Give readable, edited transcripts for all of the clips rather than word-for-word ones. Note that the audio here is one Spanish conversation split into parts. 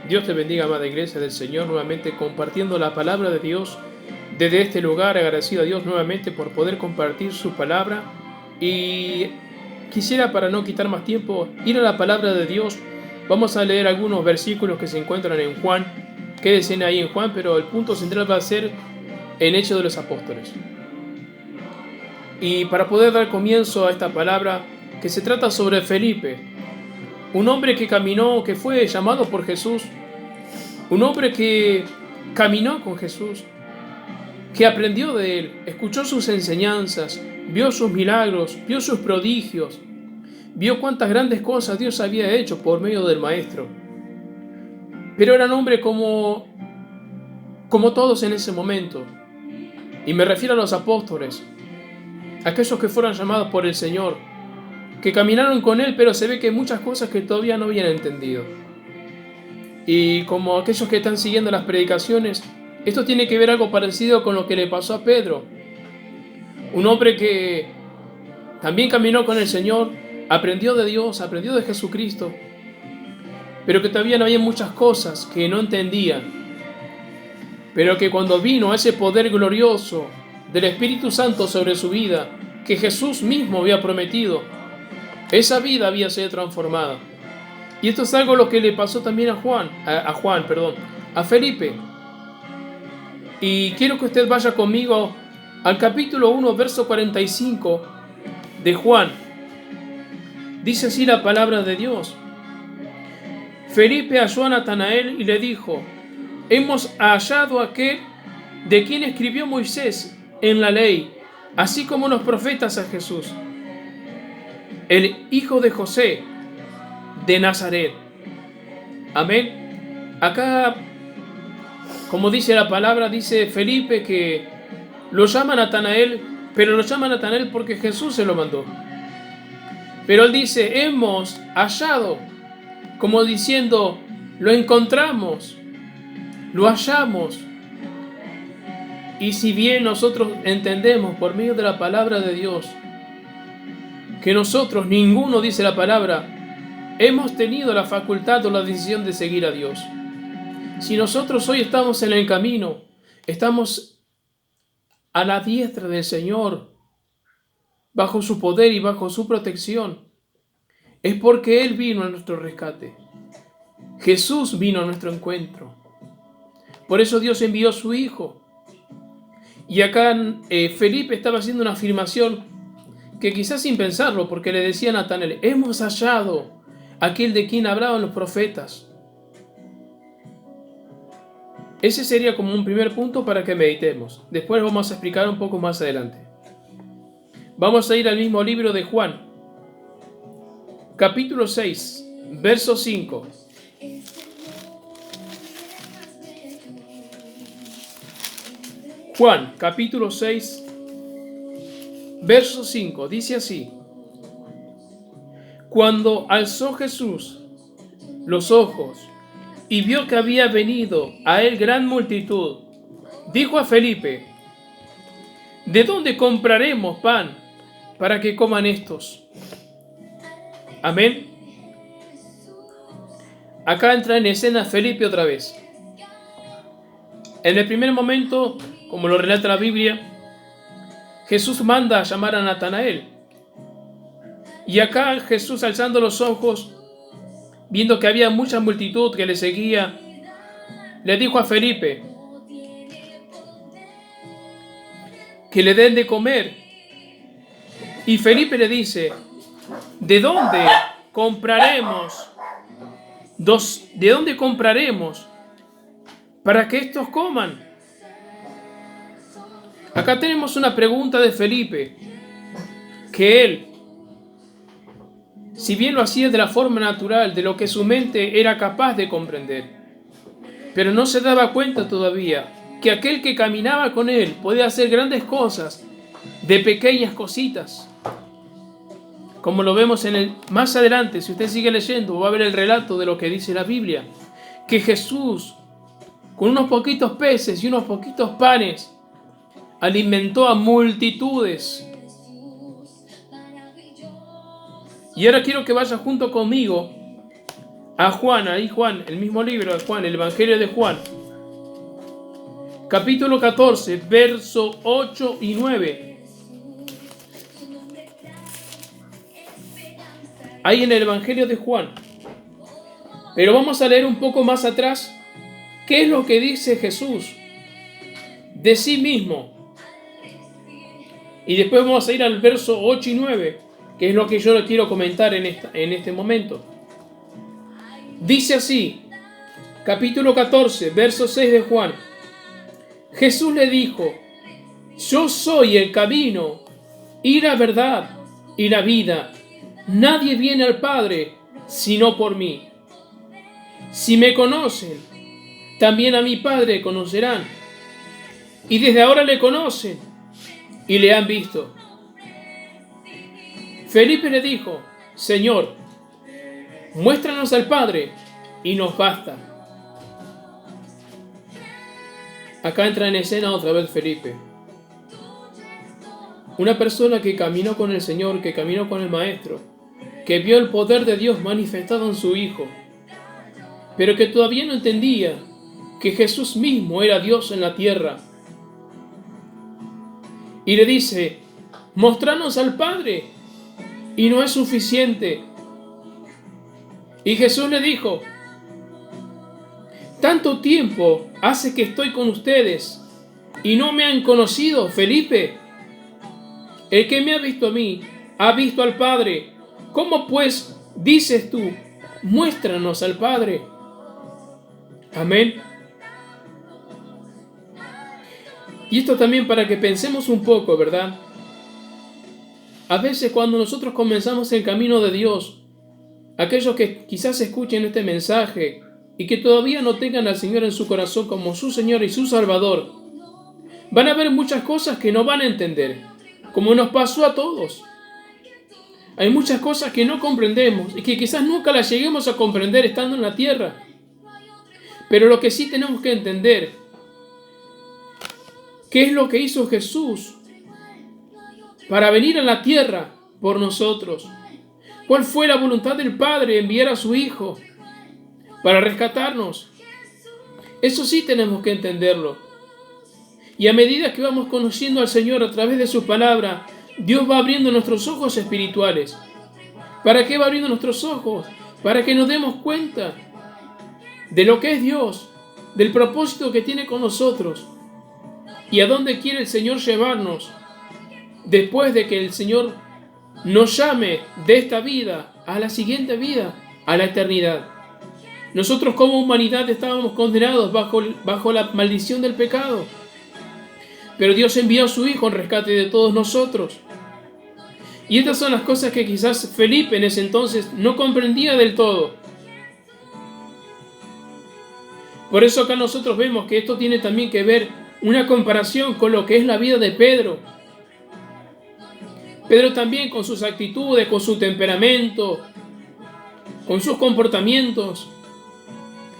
Dios te bendiga, amada iglesia del Señor, nuevamente compartiendo la palabra de Dios desde este lugar, agradecido a Dios nuevamente por poder compartir su palabra. Y quisiera, para no quitar más tiempo, ir a la palabra de Dios. Vamos a leer algunos versículos que se encuentran en Juan. Quédense ahí en Juan, pero el punto central va a ser en Hechos de los Apóstoles. Y para poder dar comienzo a esta palabra, que se trata sobre Felipe, un hombre que caminó, que fue llamado por Jesús, un hombre que caminó con Jesús, que aprendió de él, escuchó sus enseñanzas, vio sus milagros, vio sus prodigios, vio cuántas grandes cosas Dios había hecho por medio del Maestro. Pero era un hombre como todos en ese momento. Y me refiero a los apóstoles, aquellos que fueron llamados por el Señor, que caminaron con Él, pero se ve que hay muchas cosas que todavía no habían entendido. Y como aquellos que están siguiendo las predicaciones, esto tiene que ver algo parecido con lo que le pasó a Pedro. Un hombre que también caminó con el Señor, aprendió de Dios, aprendió de Jesucristo, pero que todavía no había muchas cosas que no entendía. Pero que cuando vino ese poder glorioso del Espíritu Santo sobre su vida, que Jesús mismo había prometido, esa vida había sido transformada. Y esto es algo lo que le pasó también a Felipe. Y quiero que usted vaya conmigo al capítulo 1, verso 45 de Juan. Dice así la palabra de Dios. Felipe halló a Natanael y le dijo: hemos hallado a aquel de quien escribió Moisés en la ley, así como los profetas, a Jesús, el hijo de José de Nazaret. Amén. Acá, como dice la palabra, dice Felipe que lo llama Natanael, pero lo llama Natanael porque Jesús se lo mandó. Pero él dice, hemos hallado, como diciendo, lo encontramos, lo hallamos. Y si bien nosotros entendemos por medio de la palabra de Dios que nosotros, ninguno, dice la palabra, hemos tenido la facultad o la decisión de seguir a Dios. Si nosotros hoy estamos en el camino, estamos a la diestra del Señor, bajo su poder y bajo su protección, es porque Él vino a nuestro rescate. Jesús vino a nuestro encuentro. Por eso Dios envió a su Hijo. Y acá Felipe estaba haciendo una afirmación que quizás sin pensarlo, porque le decía a Natanael, hemos hallado aquel de quien hablaban los profetas. Ese sería como un primer punto para que meditemos. Después vamos a explicar un poco más adelante. Vamos a ir al mismo libro de Juan, capítulo 6, verso 5. Juan, capítulo 6, verso 5, dice así: cuando alzó Jesús los ojos y vio que había venido a él gran multitud, dijo a Felipe: ¿de dónde compraremos pan para que coman estos? Amén. Acá entra en escena Felipe otra vez. En el primer momento, como lo relata la Biblia, Jesús manda a llamar a Natanael. Y acá Jesús, alzando los ojos, viendo que había mucha multitud que le seguía, le dijo a Felipe que le den de comer. Y Felipe le dice: ¿de dónde compraremos? ¿De dónde compraremos para que estos coman? Acá tenemos una pregunta de Felipe, que él, si bien lo hacía de la forma natural, de lo que su mente era capaz de comprender, pero no se daba cuenta todavía que aquel que caminaba con él podía hacer grandes cosas de pequeñas cositas. Como lo vemos más adelante, si usted sigue leyendo, va a ver el relato de lo que dice la Biblia, que Jesús, con unos poquitos peces y unos poquitos panes, alimentó a multitudes. Y ahora quiero que vaya junto conmigo a Juan, ahí Juan, el mismo libro de Juan, el Evangelio de Juan, capítulo 14, verso 8 y 9. Ahí en el Evangelio de Juan. Pero vamos a leer un poco más atrás. ¿Qué es lo que dice Jesús de sí mismo? Y después vamos a ir al verso 8 y 9, que es lo que yo le quiero comentar en este momento. Dice así, capítulo 14, verso 6 de Juan. Jesús le dijo: yo soy el camino y la verdad y la vida. Nadie viene al Padre sino por mí. Si me conocen, también a mi Padre conocerán. Y desde ahora le conocen y le han visto. Felipe le dijo: Señor, muéstranos al Padre y nos basta. Acá entra en escena otra vez Felipe. Una persona que caminó con el Señor, que caminó con el Maestro, que vio el poder de Dios manifestado en su Hijo, pero que todavía no entendía que Jesús mismo era Dios en la tierra. Y le dice: mostranos al Padre, y no es suficiente. Y Jesús le dijo: tanto tiempo hace que estoy con ustedes, y no me han conocido, Felipe. El que me ha visto a mí, ha visto al Padre. ¿Cómo pues dices tú: muéstranos al Padre? Amén. Y esto también para que pensemos un poco, ¿verdad? A veces cuando nosotros comenzamos el camino de Dios, aquellos que quizás escuchen este mensaje y que todavía no tengan al Señor en su corazón como su Señor y su Salvador, van a ver muchas cosas que no van a entender, como nos pasó a todos. Hay muchas cosas que no comprendemos y que quizás nunca las lleguemos a comprender estando en la tierra. Pero lo que sí tenemos que entender, ¿qué es lo que hizo Jesús para venir a la tierra por nosotros? ¿Cuál fue la voluntad del Padre? Enviar a su Hijo para rescatarnos. Eso sí tenemos que entenderlo. Y a medida que vamos conociendo al Señor a través de su palabra, Dios va abriendo nuestros ojos espirituales. ¿Para qué va abriendo nuestros ojos? Para que nos demos cuenta de lo que es Dios, del propósito que tiene con nosotros y a dónde quiere el Señor llevarnos después de que el Señor nos llame de esta vida a la siguiente vida, a la eternidad. Nosotros como humanidad estábamos condenados bajo la maldición del pecado, pero Dios envió a su Hijo en rescate de todos nosotros. Y estas son las cosas que quizás Felipe en ese entonces no comprendía del todo. Por eso acá nosotros vemos que esto tiene también que ver una comparación con lo que es la vida de Pedro. Pedro también con sus actitudes, con su temperamento, con sus comportamientos.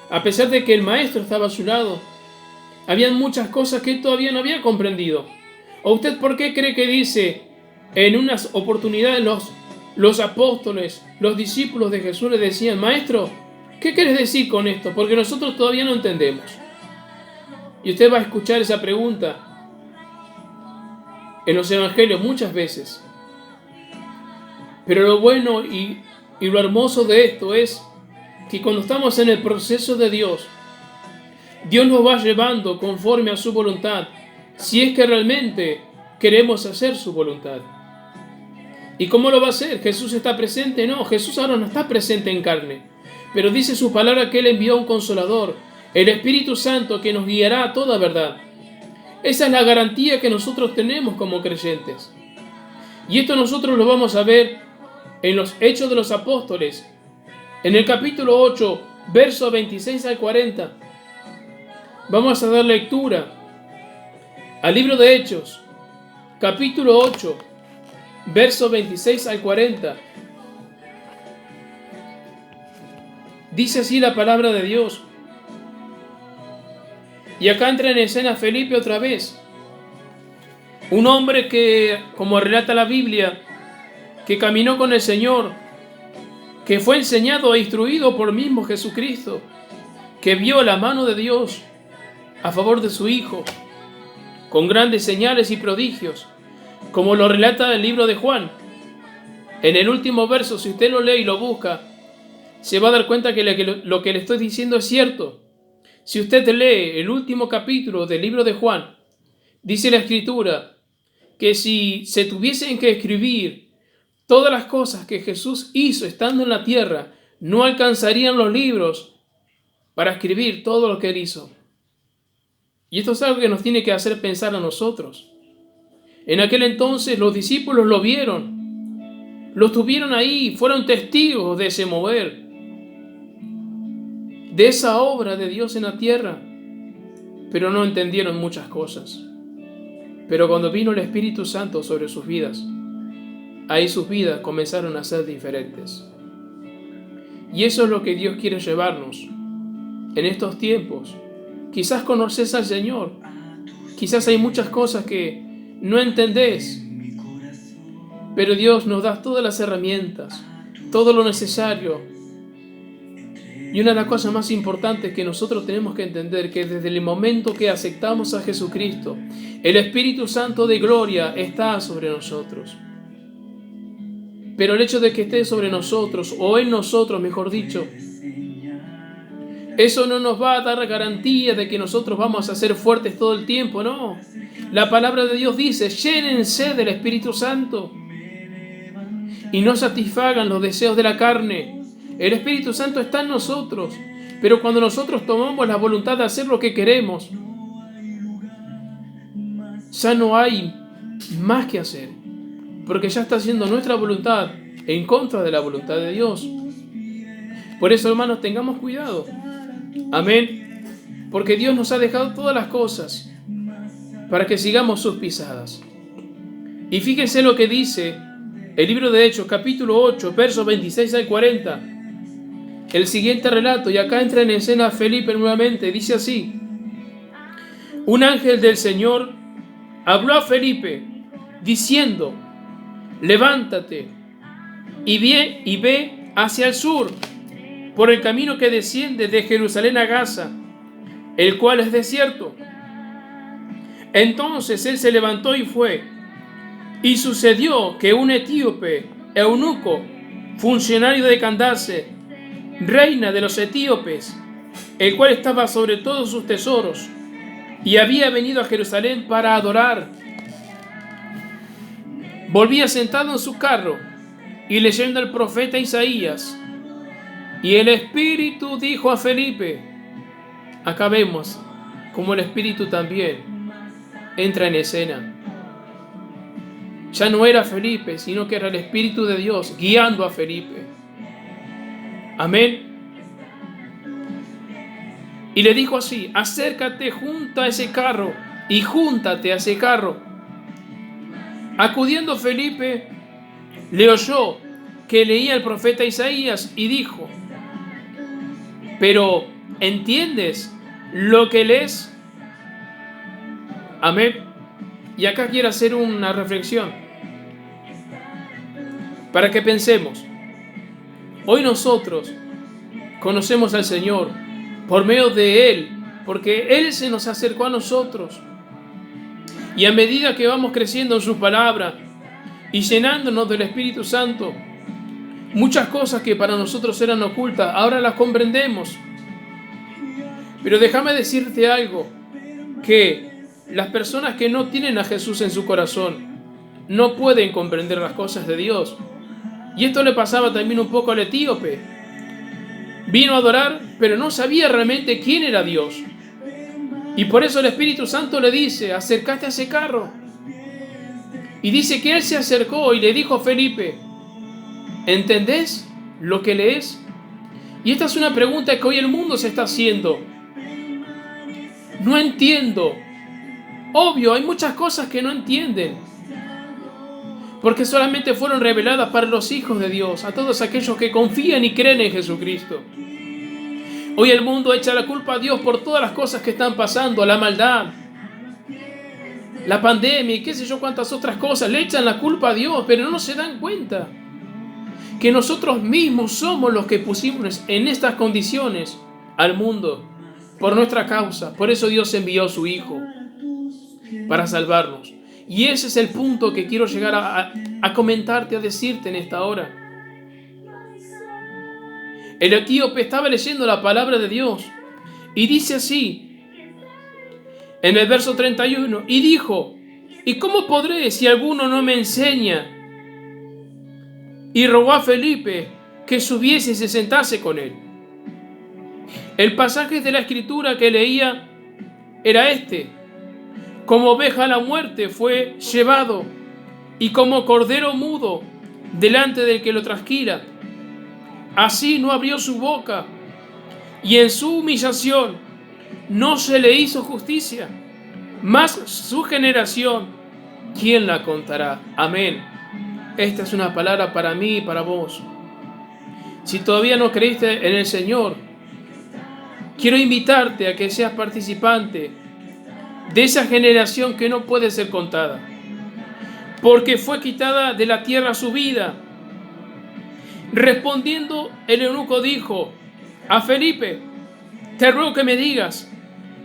A pesar de que el Maestro estaba a su lado, habían muchas cosas que él todavía no había comprendido. ¿O usted por qué cree que dice en unas oportunidades los apóstoles, los discípulos de Jesús le decían: Maestro, ¿qué quieres decir con esto? Porque nosotros todavía no entendemos. Y usted va a escuchar esa pregunta en los evangelios muchas veces. Pero lo bueno y lo hermoso de esto es que cuando estamos en el proceso de Dios, Dios nos va llevando conforme a su voluntad, si es que realmente queremos hacer su voluntad. ¿Y cómo lo va a hacer? ¿Jesús está presente? No, Jesús ahora no está presente en carne. Pero dice su palabra que Él envió a un Consolador, el Espíritu Santo, que nos guiará a toda verdad. Esa es la garantía que nosotros tenemos como creyentes. Y esto nosotros lo vamos a ver en los Hechos de los Apóstoles, en el capítulo 8, versos 26 al 40. Vamos a dar lectura al libro de Hechos, capítulo 8, versos 26 al 40. Dice así la palabra de Dios. Y acá entra en escena Felipe otra vez. Un hombre que, como relata la Biblia, que caminó con el Señor, que fue enseñado e instruido por el mismo Jesucristo, que vio la mano de Dios a favor de su Hijo, con grandes señales y prodigios, como lo relata el libro de Juan. En el último verso, si usted lo lee y lo busca, se va a dar cuenta que lo que le estoy diciendo es cierto. Si usted lee el último capítulo del libro de Juan, dice la Escritura que si se tuviesen que escribir todas las cosas que Jesús hizo estando en la tierra, no alcanzarían los libros para escribir todo lo que Él hizo. Y esto es algo que nos tiene que hacer pensar a nosotros. En aquel entonces los discípulos lo vieron, lo tuvieron ahí, fueron testigos de ese mover, de esa obra de Dios en la tierra, pero no entendieron muchas cosas. Pero cuando vino el Espíritu Santo sobre sus vidas, ahí sus vidas comenzaron a ser diferentes. Y eso es lo que Dios quiere llevarnos en estos tiempos. Quizás conoces al Señor, quizás hay muchas cosas que no entendés, pero Dios nos da todas las herramientas, todo lo necesario. Y una de las cosas más importantes que nosotros tenemos que entender, que desde el momento que aceptamos a Jesucristo, el Espíritu Santo de gloria está sobre nosotros. Pero el hecho de que esté sobre nosotros, o en nosotros, mejor dicho, eso no nos va a dar garantía de que nosotros vamos a ser fuertes todo el tiempo, no. La palabra de Dios dice, llénense del Espíritu Santo y no satisfagan los deseos de la carne. El Espíritu Santo está en nosotros, pero cuando nosotros tomamos la voluntad de hacer lo que queremos, ya no hay más que hacer, porque ya está haciendo nuestra voluntad en contra de la voluntad de Dios. Por eso, hermanos, tengamos cuidado. Amén. Porque Dios nos ha dejado todas las cosas para que sigamos sus pisadas. Y fíjense lo que dice el libro de Hechos, capítulo 8, versos 26 al 40. El siguiente relato, y acá entra en escena Felipe nuevamente, dice así: un ángel del Señor habló a Felipe, diciendo, levántate y ve hacia el sur, por el camino que desciende de Jerusalén a Gaza, el cual es desierto. Entonces él se levantó y fue. Y sucedió que un etíope, eunuco, funcionario de Candace, reina de los etíopes, el cual estaba sobre todos sus tesoros, y había venido a Jerusalén para adorar, volvía sentado en su carro y leyendo el profeta Isaías. Y el Espíritu dijo a Felipe, acá vemos como el Espíritu también entra en escena. Ya no era Felipe, sino que era el Espíritu de Dios guiando a Felipe. Amén. Y le dijo así, acércate junto a ese carro y júntate a ese carro. Acudiendo Felipe, le oyó que leía el profeta Isaías y dijo, pero ¿entiendes lo que lees? Amén. Y acá quiero hacer una reflexión para que pensemos. Hoy nosotros conocemos al Señor por medio de Él, porque Él se nos acercó a nosotros. Y a medida que vamos creciendo en su palabra y llenándonos del Espíritu Santo, muchas cosas que para nosotros eran ocultas, ahora las comprendemos. Pero déjame decirte algo, que las personas que no tienen a Jesús en su corazón no pueden comprender las cosas de Dios. Y esto le pasaba también un poco al etíope. Vino a adorar, pero no sabía realmente quién era Dios. Y por eso el Espíritu Santo le dice, acércate a ese carro. Y dice que él se acercó y le dijo a Felipe, ¿entendés lo que lees? Y esta es una pregunta que hoy el mundo se está haciendo. No entiendo. Obvio, hay muchas cosas que no entienden, porque solamente fueron reveladas para los hijos de Dios, a todos aquellos que confían y creen en Jesucristo. Hoy el mundo echa la culpa a Dios por todas las cosas que están pasando, la maldad, la pandemia y qué sé yo cuántas otras cosas. Le echan la culpa a Dios, pero no se dan cuenta que nosotros mismos somos los que pusimos en estas condiciones al mundo por nuestra causa. Por eso Dios envió a su Hijo para salvarnos. Y ese es el punto que quiero llegar a comentarte, a decirte en esta hora. El etíope estaba leyendo la palabra de Dios y dice así, en el verso 31, y dijo, ¿y cómo podré si alguno no me enseña? Y rogó a Felipe que subiese y se sentase con él. El pasaje de la escritura que leía era este: como oveja a la muerte fue llevado, y como cordero mudo delante del que lo trasquila, así no abrió su boca, y en su humillación no se le hizo justicia. Mas su generación, ¿quién la contará? Amén. Esta es una palabra para mí y para vos. Si todavía no creíste en el Señor, quiero invitarte a que seas participante de esa generación que no puede ser contada, porque fue quitada de la tierra su vida. Respondiendo, el eunuco dijo a Felipe, te ruego que me digas,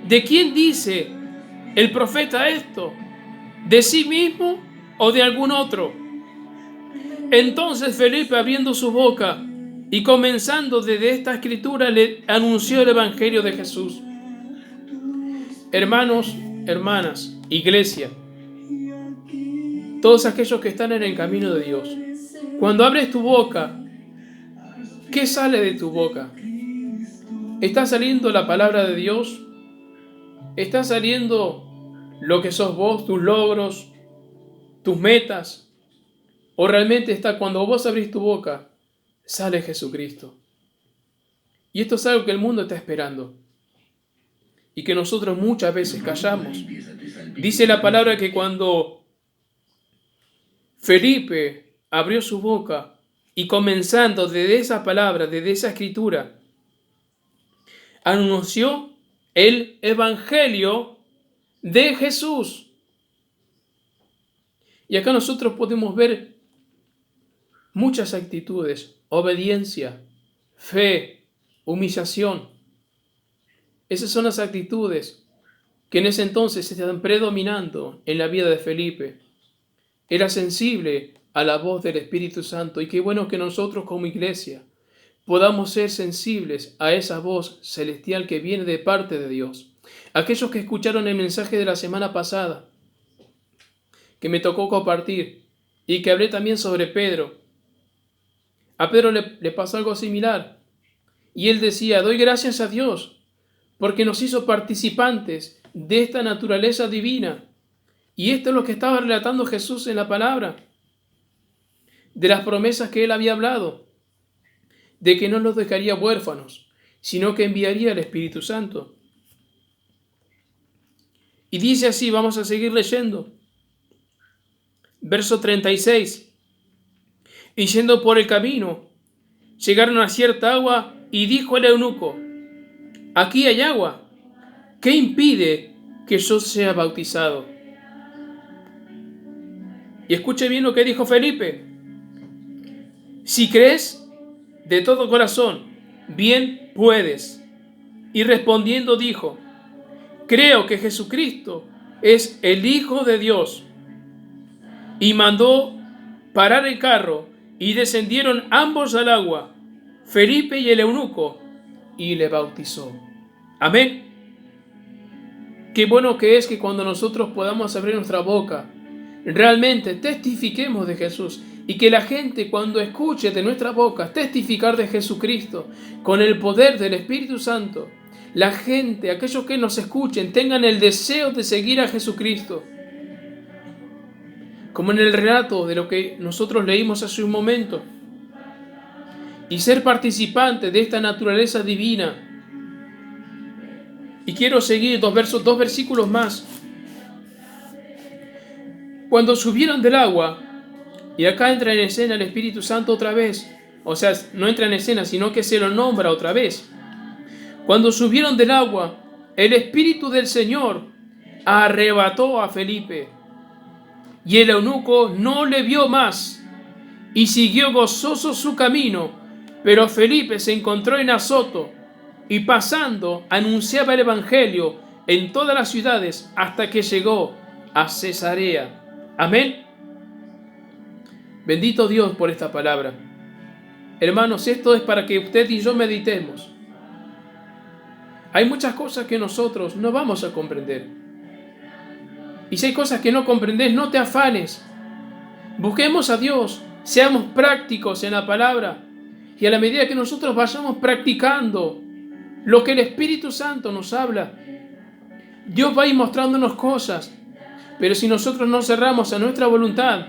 ¿de quién dice el profeta esto? ¿De sí mismo o de algún otro? Entonces Felipe, abriendo su boca y comenzando desde esta escritura, le anunció el evangelio de Jesús. Hermanos, hermanas, iglesia, todos aquellos que están en el camino de Dios, cuando abres tu boca, ¿qué sale de tu boca? ¿Está saliendo la palabra de Dios? ¿Está saliendo lo que sos vos, tus logros, tus metas? ¿O realmente está cuando vos abrís tu boca, sale Jesucristo? Y esto es algo que el mundo está esperando y que nosotros muchas veces callamos. Dice la palabra que cuando Felipe abrió su boca y comenzando desde esa palabra, desde esa escritura, anunció el evangelio de Jesús. Y acá nosotros podemos ver muchas actitudes: obediencia, fe, humillación. Esas son las actitudes que en ese entonces estaban predominando en la vida de Felipe. Era sensible a la voz del Espíritu Santo, y qué bueno que nosotros como iglesia podamos ser sensibles a esa voz celestial que viene de parte de Dios. Aquellos que escucharon el mensaje de la semana pasada, que me tocó compartir, y que hablé también sobre Pedro. A Pedro le pasó algo similar, y él decía, doy gracias a Dios, porque nos hizo participantes de esta naturaleza divina. Y esto es lo que estaba relatando Jesús en la palabra, de las promesas que él había hablado, de que no los dejaría huérfanos, sino que enviaría el Espíritu Santo. Y dice así, vamos a seguir leyendo. Verso 36. Y yendo por el camino, llegaron a cierta agua, y dijo el eunuco, aquí hay agua, ¿qué impide que yo sea bautizado? Y escuche bien lo que dijo Felipe. Si crees de todo corazón, bien puedes. Y respondiendo dijo, creo que Jesucristo es el Hijo de Dios. Y mandó parar el carro, y descendieron ambos al agua, Felipe y el eunuco, y le bautizó. Amén. Qué bueno que es que cuando nosotros podamos abrir nuestra boca, realmente testifiquemos de Jesús, y que la gente, cuando escuche de nuestra boca testificar de Jesucristo con el poder del Espíritu Santo, la gente, aquellos que nos escuchen, tengan el deseo de seguir a Jesucristo. Como en el relato de lo que nosotros leímos hace un momento, y ser participante de esta naturaleza divina. Y quiero seguir dos versículos más. Cuando subieron del agua, y acá entra en escena el Espíritu Santo otra vez, o sea, no entra en escena, sino que se lo nombra otra vez. Cuando subieron del agua, el Espíritu del Señor arrebató a Felipe, y el eunuco no le vio más, y siguió gozoso su camino. Pero Felipe se encontró en Azoto y pasando anunciaba el evangelio en todas las ciudades hasta que llegó a Cesarea. Amén. Bendito Dios por esta palabra. Hermanos, esto es para que usted y yo meditemos. Hay muchas cosas que nosotros no vamos a comprender. Y si hay cosas que no comprendes, no te afanes. Busquemos a Dios, seamos prácticos en la palabra. Y a la medida que nosotros vayamos practicando lo que el Espíritu Santo nos habla, Dios va a ir mostrándonos cosas. Pero si nosotros no cerramos a nuestra voluntad,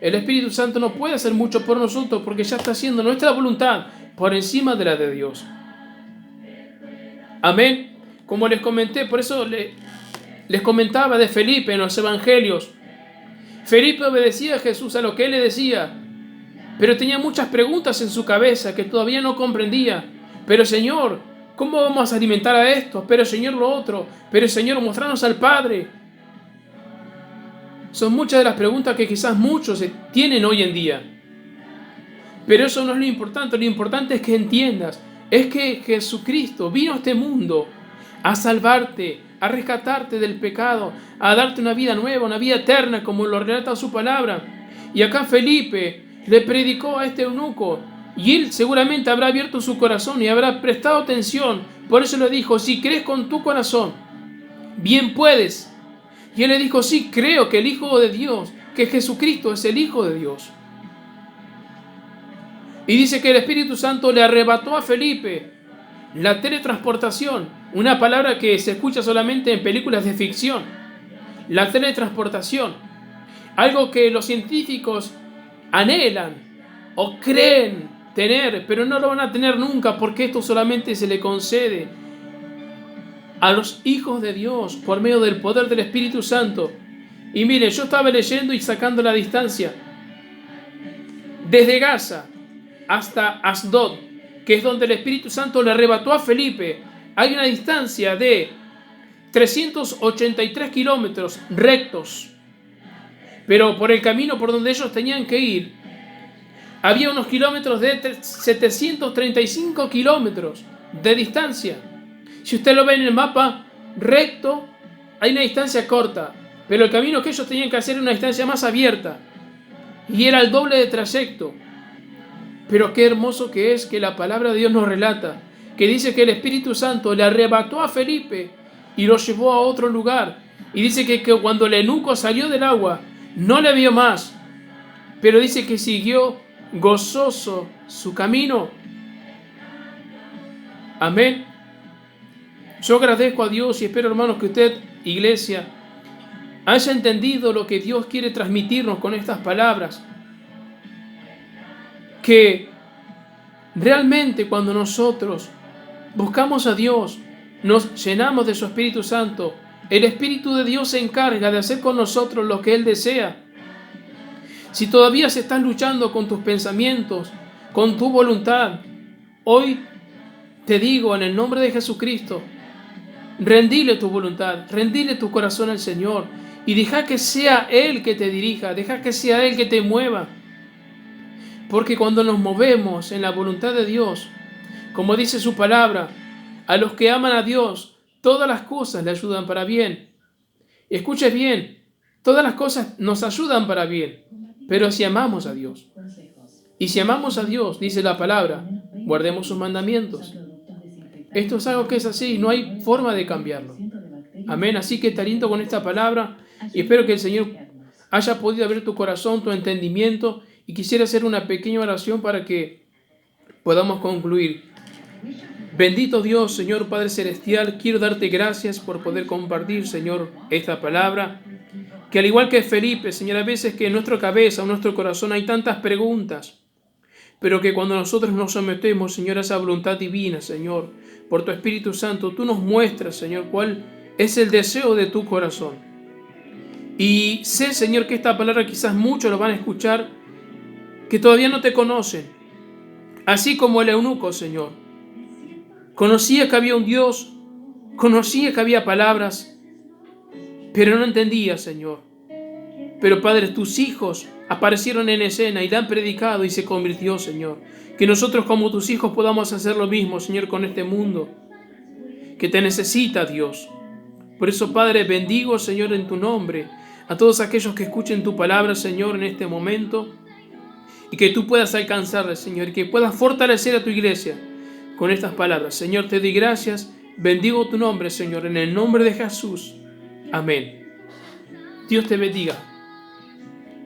el Espíritu Santo no puede hacer mucho por nosotros porque ya está haciendo nuestra voluntad por encima de la de Dios. Amén. Como les comenté, por eso les comentaba de Felipe en los evangelios. Felipe obedecía a Jesús a lo que él le decía, pero tenía muchas preguntas en su cabeza que todavía no comprendía. Pero Señor, ¿cómo vamos a alimentar a esto? Pero Señor, lo otro. Pero Señor, mostrarnos al Padre. Son muchas de las preguntas que quizás muchos tienen hoy en día. Pero eso no es lo importante es que entiendas, es que Jesucristo vino a este mundo a salvarte, a rescatarte del pecado, a darte una vida nueva, una vida eterna, como lo relata su palabra. Y acá Felipe le predicó a este eunuco, y él seguramente habrá abierto su corazón y habrá prestado atención. Por eso le dijo, si crees con tu corazón, bien puedes. Y él le dijo, sí, creo que el Hijo de Dios, que Jesucristo es el Hijo de Dios. Y dice que el Espíritu Santo le arrebató a Felipe la teletransportación, una palabra que se escucha solamente en películas de ficción. La teletransportación, algo que los científicos anhelan o creen tener, pero no lo van a tener nunca porque esto solamente se le concede a los hijos de Dios por medio del poder del Espíritu Santo. Y mire, yo estaba leyendo y sacando la distancia. Desde Gaza hasta Asdod, que es donde el Espíritu Santo le arrebató a Felipe, hay una distancia de 383 kilómetros rectos. Pero por el camino por donde ellos tenían que ir, había unos kilómetros de 735 kilómetros de distancia. Si usted lo ve en el mapa recto, hay una distancia corta, pero el camino que ellos tenían que hacer era una distancia más abierta y era el doble de trayecto. Pero qué hermoso que es que la palabra de Dios nos relata, que dice que el Espíritu Santo le arrebató a Felipe y lo llevó a otro lugar. Y dice que cuando el eunuco salió del agua, no le vio más, pero dice que siguió gozoso su camino. Amén. Yo agradezco a Dios y espero, hermanos, que usted, iglesia, haya entendido lo que Dios quiere transmitirnos con estas palabras. Que realmente cuando nosotros buscamos a Dios, nos llenamos de su Espíritu Santo, el Espíritu de Dios se encarga de hacer con nosotros lo que Él desea. Si todavía se estás luchando con tus pensamientos, con tu voluntad, hoy te digo en el nombre de Jesucristo, rendile tu voluntad, rendile tu corazón al Señor y deja que sea Él que te dirija, deja que sea Él que te mueva. Porque cuando nos movemos en la voluntad de Dios, como dice su palabra, a los que aman a Dios, todas las cosas le ayudan para bien. Escuches bien, todas las cosas nos ayudan para bien, pero si amamos a Dios. Y si amamos a Dios, dice la palabra, guardemos sus mandamientos. Esto es algo que es así y no hay forma de cambiarlo. Amén. Así que te aliento con esta palabra y espero que el Señor haya podido abrir tu corazón, tu entendimiento, y quisiera hacer una pequeña oración para que podamos concluir. Bendito Dios, Señor Padre Celestial, quiero darte gracias por poder compartir, Señor, esta palabra, que al igual que Felipe, Señor, a veces que en nuestra cabeza o en nuestro corazón hay tantas preguntas, pero que cuando nosotros nos sometemos, Señor, a esa voluntad divina, Señor, por tu Espíritu Santo, tú nos muestras, Señor, cuál es el deseo de tu corazón. Y sé, Señor, que esta palabra quizás muchos lo van a escuchar, que todavía no te conocen, así como el eunuco, Señor. Conocía que había un Dios, conocía que había palabras, pero no entendía, Señor. Pero Padre, tus hijos aparecieron en escena y la han predicado y se convirtió, Señor. Que nosotros como tus hijos podamos hacer lo mismo, Señor, con este mundo que te necesita, Dios. Por eso, Padre, bendigo, Señor, en tu nombre a todos aquellos que escuchen tu palabra, Señor, en este momento, y que tú puedas alcanzarles, Señor, y que puedas fortalecer a tu iglesia con estas palabras. Señor, te doy gracias, bendigo tu nombre, Señor, en el nombre de Jesús. Amén. Dios te bendiga.